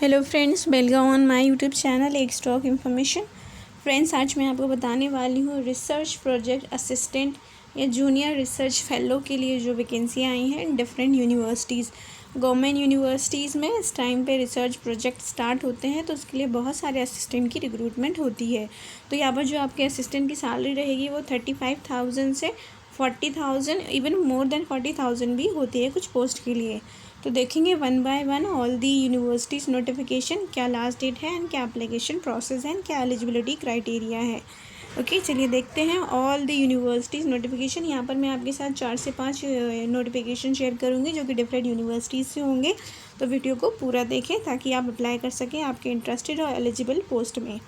Hello friends, welcome on my YouTube channel एक stock information. Friends, आज मैं आपको बताने वाली हूँ रिसर्च प्रोजेक्ट असिस्टेंट या जूनियर रिसर्च फेलो के लिए जो वैकेंसियाँ आई हैं डिफरेंट यूनिवर्सिटीज़। गवर्नमेंट यूनिवर्सिटीज़ में इस टाइम पे रिसर्च प्रोजेक्ट स्टार्ट होते हैं तो उसके लिए बहुत सारे असिस्टेंट की रिक्रूटमेंट होती है। तो यहाँ पर जो आपके असिस्टेंट की सैलरी रहेगी वो 35,000 से 40,000 इवन मोर देन 40,000 भी होती है कुछ पोस्ट के लिए। तो देखेंगे one by one all the universities notification, क्या लास्ट डेट है एंड क्या एप्लीकेशन प्रोसेस है एंड क्या एलिजिबिलिटी क्राइटेरिया है। ओके, चलिए देखते हैं ऑल दी यूनिवर्सिटीज़ नोटिफिकेशन। यहाँ पर मैं आपके साथ 4 से 5 नोटिफिकेशन शेयर करूँगी जो कि डिफरेंट यूनिवर्सिटीज़ से होंगे। तो वीडियो को पूरा देखें ताकि आप अप्लाई कर सकें आपके इंटरेस्टेड और एलिजिबल पोस्ट में।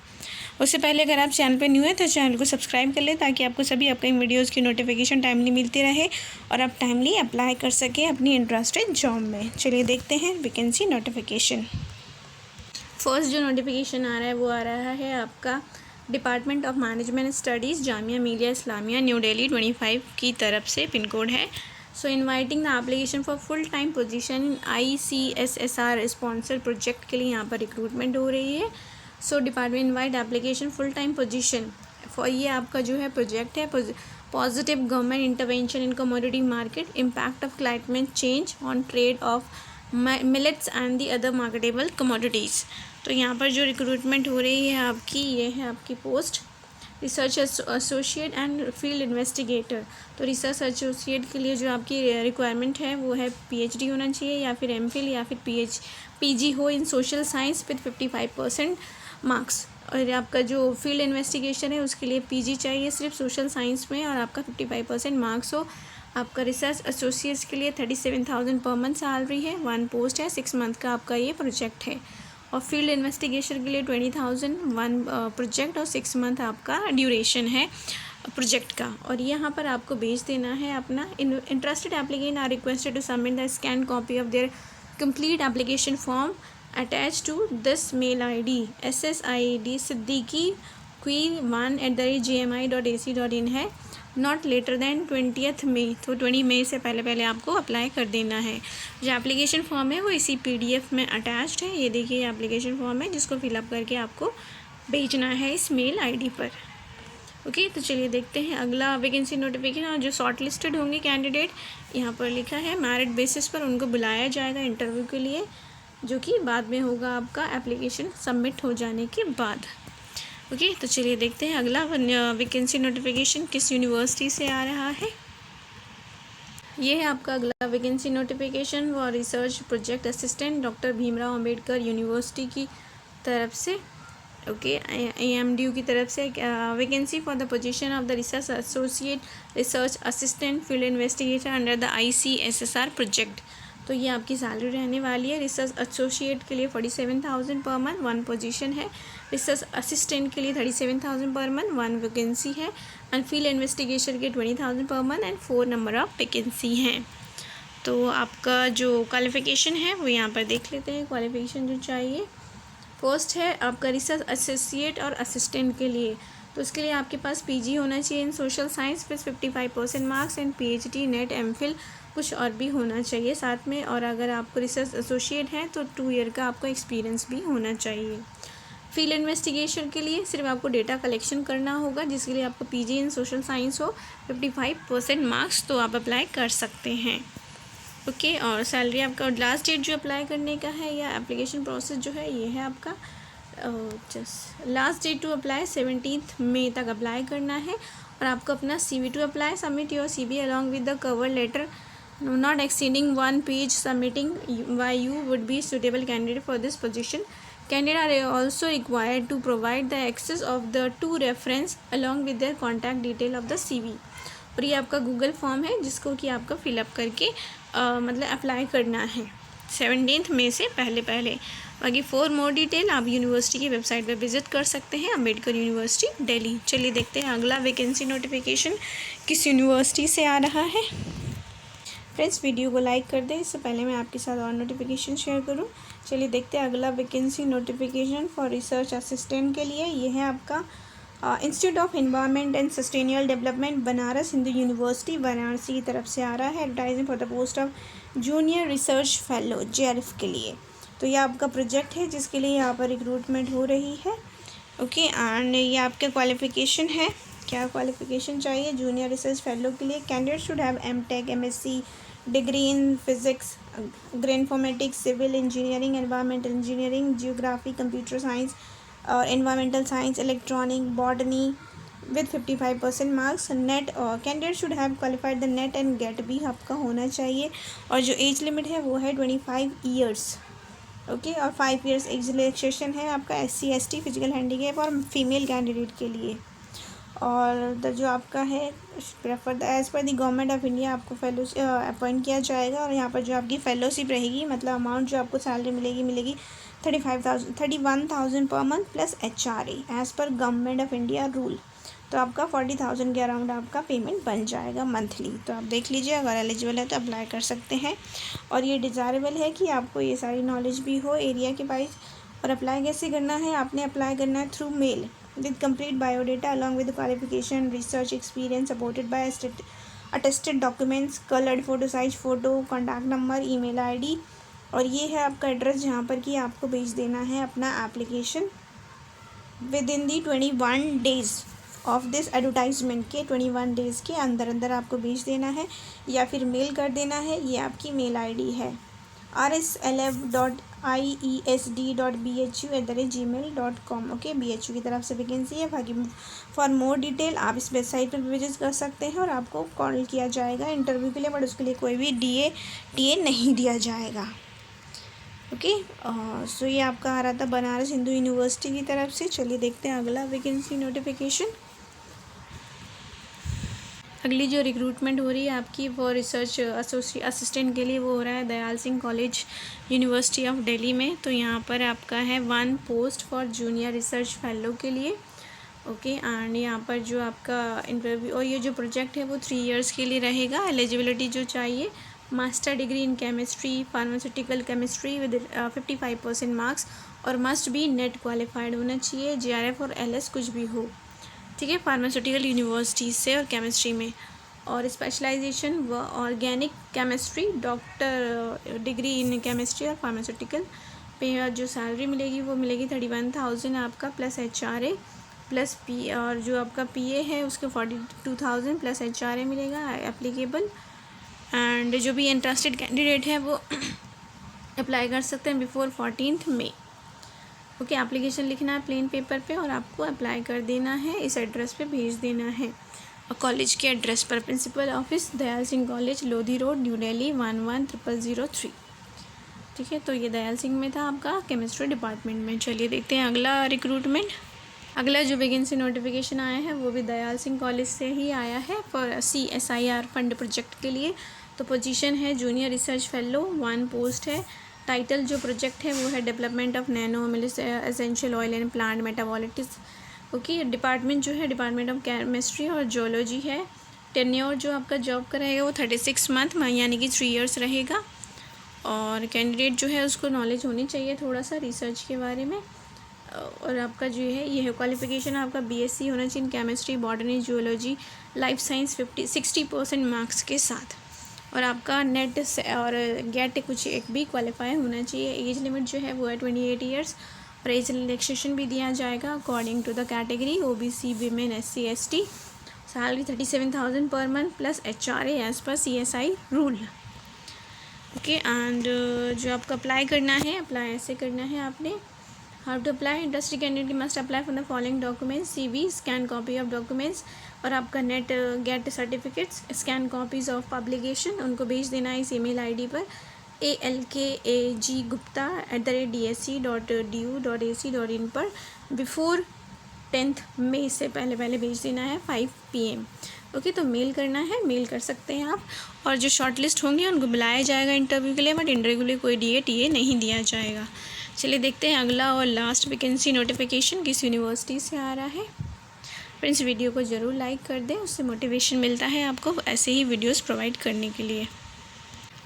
उससे पहले अगर आप चैनल पर न्यू हैं तो चैनल को सब्सक्राइब कर लें ताकि आपको सभी अपकमिंग वीडियोज़ की नोटिफिकेशन टाइमली मिलती रहे और आप टाइमली अप्लाई कर सकें अपनी इंटरेस्टेड जॉब में। चलिए देखते हैं वैकेंसी नोटिफिकेशन। फर्स्ट जो नोटिफिकेशन आ रहा है वो आ रहा है आपका department of management studies, Jamia Millia Islamia, new Delhi 25 की तरफ से। पिन कोड है। So inviting the application for full time position ICSSR sponsor project के लिए यहाँ पर रिक्रूटमेंट हो रही है। So department invite application full time position for, ये आपका जो है प्रोजेक्ट है positive government intervention in commodity market, impact of climate change on trade of millets and the other marketable commodities. तो यहाँ पर जो रिक्रूटमेंट हो रही है आपकी, ये है आपकी post research associate and field investigator. तो रिसर्च एसोसिएट के लिए जो आपकी रिक्वायरमेंट है वो है PhD होना चाहिए या फिर MPhil या फिर PG हो इन सोशल साइंस विद 55% मार्क्स। और आपका जो फील्ड इन्वेस्टिगेशन है उसके लिए PG चाहिए सिर्फ सोशल साइंस में और आपका 55% मार्क्स हो। आपका रिसर्च एसोसिएट्स के लिए 37,000 पर मंथ सैलरी है, 1 पोस्ट है, 6 मंथ का आपका ये प्रोजेक्ट है। और फील्ड इन्वेस्टिगेशन के लिए 20,000 1 प्रोजेक्ट और 6 मंथ आपका ड्यूरेशन है प्रोजेक्ट का। और यहाँ पर आपको भेज देना है अपना interested applicant are requested to submit the scan copy of their complete application form attached to this mail ID SSID Siddiqui Qui1@gmi.ac.in है। नॉट लेटर दैन 20 मई, तो 20 मई से पहले पहले आपको अप्लाई कर देना है। जो एप्लीकेशन फॉर्म है वो इसी PDF में अटैच्ड है। ये देखिए एप्लीकेशन फॉर्म है जिसको फिलअप करके आपको भेजना है इस मेल ID पर। ओके, तो चलिए देखते हैं अगला वैकेंसी नोटिफिकेशन। और जो शॉर्ट लिस्टेड होंगे कैंडिडेट, यहाँ पर लिखा है मेरिट बेसिस पर उनको बुलाया जाएगा इंटरव्यू के लिए, जो कि बाद में होगा आपका एप्लीकेशन सबमिट हो जाने के बाद। ओके, तो चलिए देखते हैं अगला वैकेंसी नोटिफिकेशन किस यूनिवर्सिटी से आ रहा है। ये है आपका अगला vacancy notification for research project assistant doctor Bhimrao Ambedkar university की तरफ से। ओके, AMDU की तरफ से vacancy for the position of the research associate research assistant field investigator under the ICSSR project. तो ये आपकी सैलरी रहने वाली है। रिसर्च एसोसिएट के लिए 47,000 पर मंथ, 1 पोजीशन है। रिसर्च असिस्टेंट के लिए 37,000 पर मंथ, 1 वैकेंसी है। एंड फील्ड इन्वेस्टिगेशन के 20,000 per month and 4 number of vacancy हैं। तो आपका जो क्वालिफिकेशन है वो यहाँ पर देख लेते हैं। क्वालिफिकेशन जो चाहिए, फर्स्ट है आपका रिसर्च एसोसिएट और असिस्टेंट के लिए, तो उसके लिए आपके पास PG होना चाहिए in social science with 55% marks and PhD NET MPhil कुछ और भी होना चाहिए साथ में। और अगर आपको रिसर्च एसोसिएट है तो 2 ईयर का आपको एक्सपीरियंस भी होना चाहिए। फील्ड इन्वेस्टिगेशन के लिए सिर्फ आपको डेटा कलेक्शन करना होगा जिसके लिए आपको PG इन सोशल साइंस हो, 55% मार्क्स, तो आप अप्लाई कर सकते हैं। ओके, और सैलरी आपका लास्ट डेट जो अप्लाई करने का है या एप्लीकेशन प्रोसेस जो है ये है आपका just last date to apply 17 मई तक अप्लाई करना है। और आपको अपना CV to apply submit your CV along with the cover letter not exceeding 1 page submitting why you would be suitable candidate for this position. Candidate are also required to provide the access of the 2 reference along with their contact detail of the CV. और ये आपका Google form है जिसको कि आपका fill up करके मतलब apply करना है 17 मई से पहले पहले। बाकी 4 मोर डिटेल आप यूनिवर्सिटी की वेबसाइट पर विजिट कर सकते हैं, अम्बेडकर यूनिवर्सिटी दिल्ली। चलिए देखते हैं अगला वैकेंसी नोटिफिकेशन किस यूनिवर्सिटी से आ रहा है। फ्रेंड्स, वीडियो को लाइक कर दें, इससे पहले मैं आपके साथ और नोटिफिकेशन शेयर करूं। चलिए देखते हैं अगला vacancy notification for research assistant के लिए। ये है आपका institute of environment and sustainable development Banaras Hindu university Varanasi की तरफ से आ रहा है। Advertising for the post of junior research fellow JRF के लिए। तो ये आपका प्रोजेक्ट है जिसके लिए यहाँ पर रिक्रूटमेंट हो रही है। ओके, एंड ये आपके क्वालिफ़िकेशन है, क्या क्वालिफ़िकेशन चाहिए जूनियर रिसर्च फेलो के लिए। Candidate should have MTech, MSc degree in physics, geoinformatics, civil engineering, environmental engineering, geography, computer science और environmental science, electronic, botany with 55% marks. NET candidate should have qualified the NET and GATE भी आपका होना चाहिए। और जो age limit है वो है 25 ईयर्स। ओके, और 5 ईयर्स एज रिलैक्सेशन है आपका SC ST फिजिकल हैंडीकैप और फीमेल कैंडिडेट के लिए। और जो आपका है prefer as per the government of India आपको फेलो अपॉइंट किया जाएगा। और यहाँ पर जो आपकी फेलोशिप रहेगी, मतलब अमाउंट जो आपको सैलरी मिलेगी 31,000 पर month plus HRA as per government of India rule. तो आपका 40,000 के अराउंड आपका पेमेंट बन जाएगा मंथली। तो आप देख लीजिए, अगर एलिजिबल है तो अप्लाई कर सकते हैं। और ये डिज़ायरेबल है कि आपको ये सारी नॉलेज भी हो एरिया के वाइज। और अप्लाई कैसे करना है, आपने अप्लाई करना है through mail with complete biodata along with qualification, research experience supported by attested documents, coloured photo size photo, contact number, email ID। और ये है आपका एड्रेस जहाँ पर कि आपको भेज देना है अपना application with in the 21 days of this advertisement के 21 डेज़ के अंदर अंदर आपको भेज देना है या फिर मेल कर देना है। ये आपकी मेल ID है rslf.iesd.bhu@gmail.com। ओके, BHU की तरफ से वैकेंसी है। बाकी फॉर मोर डिटेल आप इस वेबसाइट पर विजिट कर सकते हैं और आपको कॉल किया जाएगा इंटरव्यू के लिए, बट उसके लिए कोई भी DA TA नहीं दिया जाएगा। ओके, सो ये आपका आ रहा था बनारस हिंदू यूनिवर्सिटी की तरफ से। चलिए देखते हैं अगला वैकेंसी नोटिफिकेशन। अगली जो रिक्रूटमेंट हो रही है आपकी वो रिसर्च असिस्टेंट के लिए, वो हो रहा है Dayal Singh college university of Delhi में। तो यहाँ पर आपका है 1 post for junior research fellow के लिए। ओके, एंड यहाँ पर जो आपका इंटरव्यू और ये जो प्रोजेक्ट है वो 3 इयर्स के लिए रहेगा। एलिजिबिलिटी जो चाहिए, master degree in chemistry, pharmaceutical chemistry with 55% marks और मस्ट बी नेट क्वालिफाइड होना चाहिए। JRF और LS कुछ भी हो, ठीक है, फार्मास्यूटिकल यूनिवर्सिटीज़ से और केमिस्ट्री में। और स्पेशलाइजेशन व organic chemistry, doctor degree in chemistry और फार्मास्यूटिकल। पे जो सैलरी मिलेगी वो मिलेगी 31,000 आपका प्लस HRA प्लस P, और जो आपका PA है उसके 42,000 प्लस HRA मिलेगा एप्लीकेबल। एंड जो भी इंटरेस्टेड कैंडिडेट है वो अप्लाई कर सकते हैं बिफोर 14 मई। ओके, एप्लीकेशन लिखना है प्लेन पेपर पे और आपको अप्लाई कर देना है, इस एड्रेस पे भेज देना है। और कॉलेज के एड्रेस पर principal office Dayal Singh college, Lodhi road, new Delhi 110003। ठीक है, तो ये दयाल सिंह में था आपका केमिस्ट्री डिपार्टमेंट में। चलिए देखते हैं अगला रिक्रूटमेंट। अगला जो वैकेंसी नोटिफिकेशन आया है वो भी दयाल सिंह कॉलेज से ही आया है फॉर CSIR फंड प्रोजेक्ट के लिए। तो पोजीशन है जूनियर रिसर्च फेलो, 1 पोस्ट है। टाइटल जो प्रोजेक्ट है वो है development of nano essential oil and plant metabolomics. Okay, department जो है डिपार्टमेंट ऑफ केमिस्ट्री और जियोलॉजी है। टेन्योर जो आपका जॉब का रहेगा वो 36 मंथ यानी कि 3 इयर्स रहेगा। और कैंडिडेट जो है उसको नॉलेज होनी चाहिए थोड़ा सा रिसर्च के बारे में। और आपका जो है ये है क्वालिफिकेशन आपका BSc होना चाहिए chemistry, botany, geology, life science 60% marks के साथ। और आपका नेट से और गेट कुछ एक भी क्वालिफाई होना चाहिए। एज लिमिट जो है वो है 28 ईयर्स और एज रिलैक्सेशन भी दिया जाएगा according to the category OBC, women, SC ST। Salary 37,000 पर month plus HRA as per CSI rule. Okay, and जो आपको अप्लाई करना है, अप्लाई ऐसे करना है आपने। How to apply, industry candidate must apply for the following documents, CV, scan copy of documents और आपका net gate certificates, scan copies of publication उनको भेज देना है इस email ID पर alkagupta@dsc.du.ac.in पर बिफोर 10 मई से पहले भेज देना है 5 PM। ओके, तो मेल करना है, मेल कर सकते हैं आप। और जो शॉर्ट लिस्ट होंगे उनको बुलाया जाएगा इंटरव्यू के लिए, बट इंटरव्यू के लिए कोई DA TA नहीं दिया जाएगा। चलिए देखते हैं अगला और लास्ट वैकेंसी नोटिफिकेशन किस यूनिवर्सिटी से आ रहा है। फ्रेंड्स, वीडियो को ज़रूर लाइक कर दें, उससे मोटिवेशन मिलता है आपको ऐसे ही वीडियोस प्रोवाइड करने के लिए।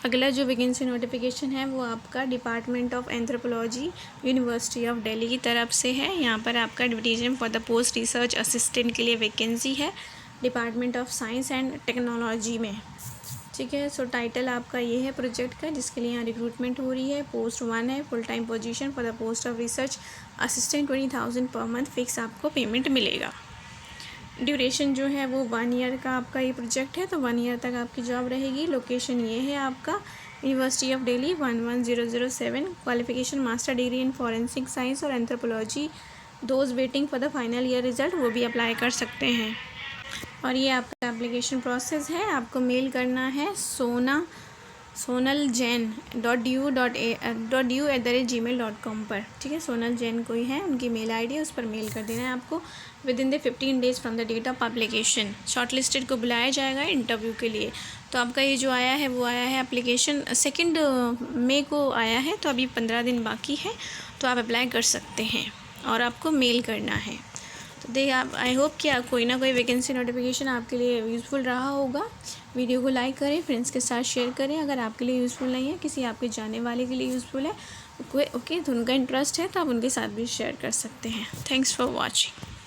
अगला जो वैकेंसी नोटिफिकेशन है वो आपका department of anthropology university of Delhi की तरफ से है। यहाँ पर आपका advertisement for the post research assistant के लिए वैकेंसी है department of science and technology में। ठीक है। सो टाइटल आपका ये है प्रोजेक्ट का, जिसके लिए यहाँ रिक्रूटमेंट हो रही है। पोस्ट 1 है, full time position for the post of research assistant, 20,000 per month fix आपको पेमेंट मिलेगा। ड्यूरेशन जो है वो 1 ईयर का आपका ये प्रोजेक्ट है, तो 1 ईयर तक आपकी जॉब रहेगी। लोकेशन ये है आपका university of Delhi 11007। Qualification master degree in forensic science और anthropology. Those waiting for the final year result वो भी अप्लाई कर सकते हैं। और ये आपका एप्लीकेशन प्रोसेस है। आपको मेल करना है sonaljain.du@gmail.com पर, ठीक है। सोनल जैन कोई है, उनकी मेल आईडी है, उस पर मेल कर देना है आपको within the 15 days from the date of application. Shortlisted को बुलाया जाएगा इंटरव्यू के लिए। तो आपका ये जो आया है वो आया है एप्लीकेशन 2 मई को आया है, तो अभी 15 दिन बाकी है, तो आप अप्लाई कर सकते हैं और आपको मेल करना है। तो देखिए आप, आई होप कि आप कोई ना कोई वैकेंसी नोटिफिकेशन आपके लिए यूज़फुल रहा होगा। वीडियो को लाइक करें, फ्रेंड्स के साथ शेयर करें। अगर आपके लिए यूज़फुल नहीं है, किसी आपके जाने वाले के लिए यूज़फुल है, ओके, तो उनका इंटरेस्ट है तो आप उनके साथ भी शेयर कर सकते हैं। Thanks for watching.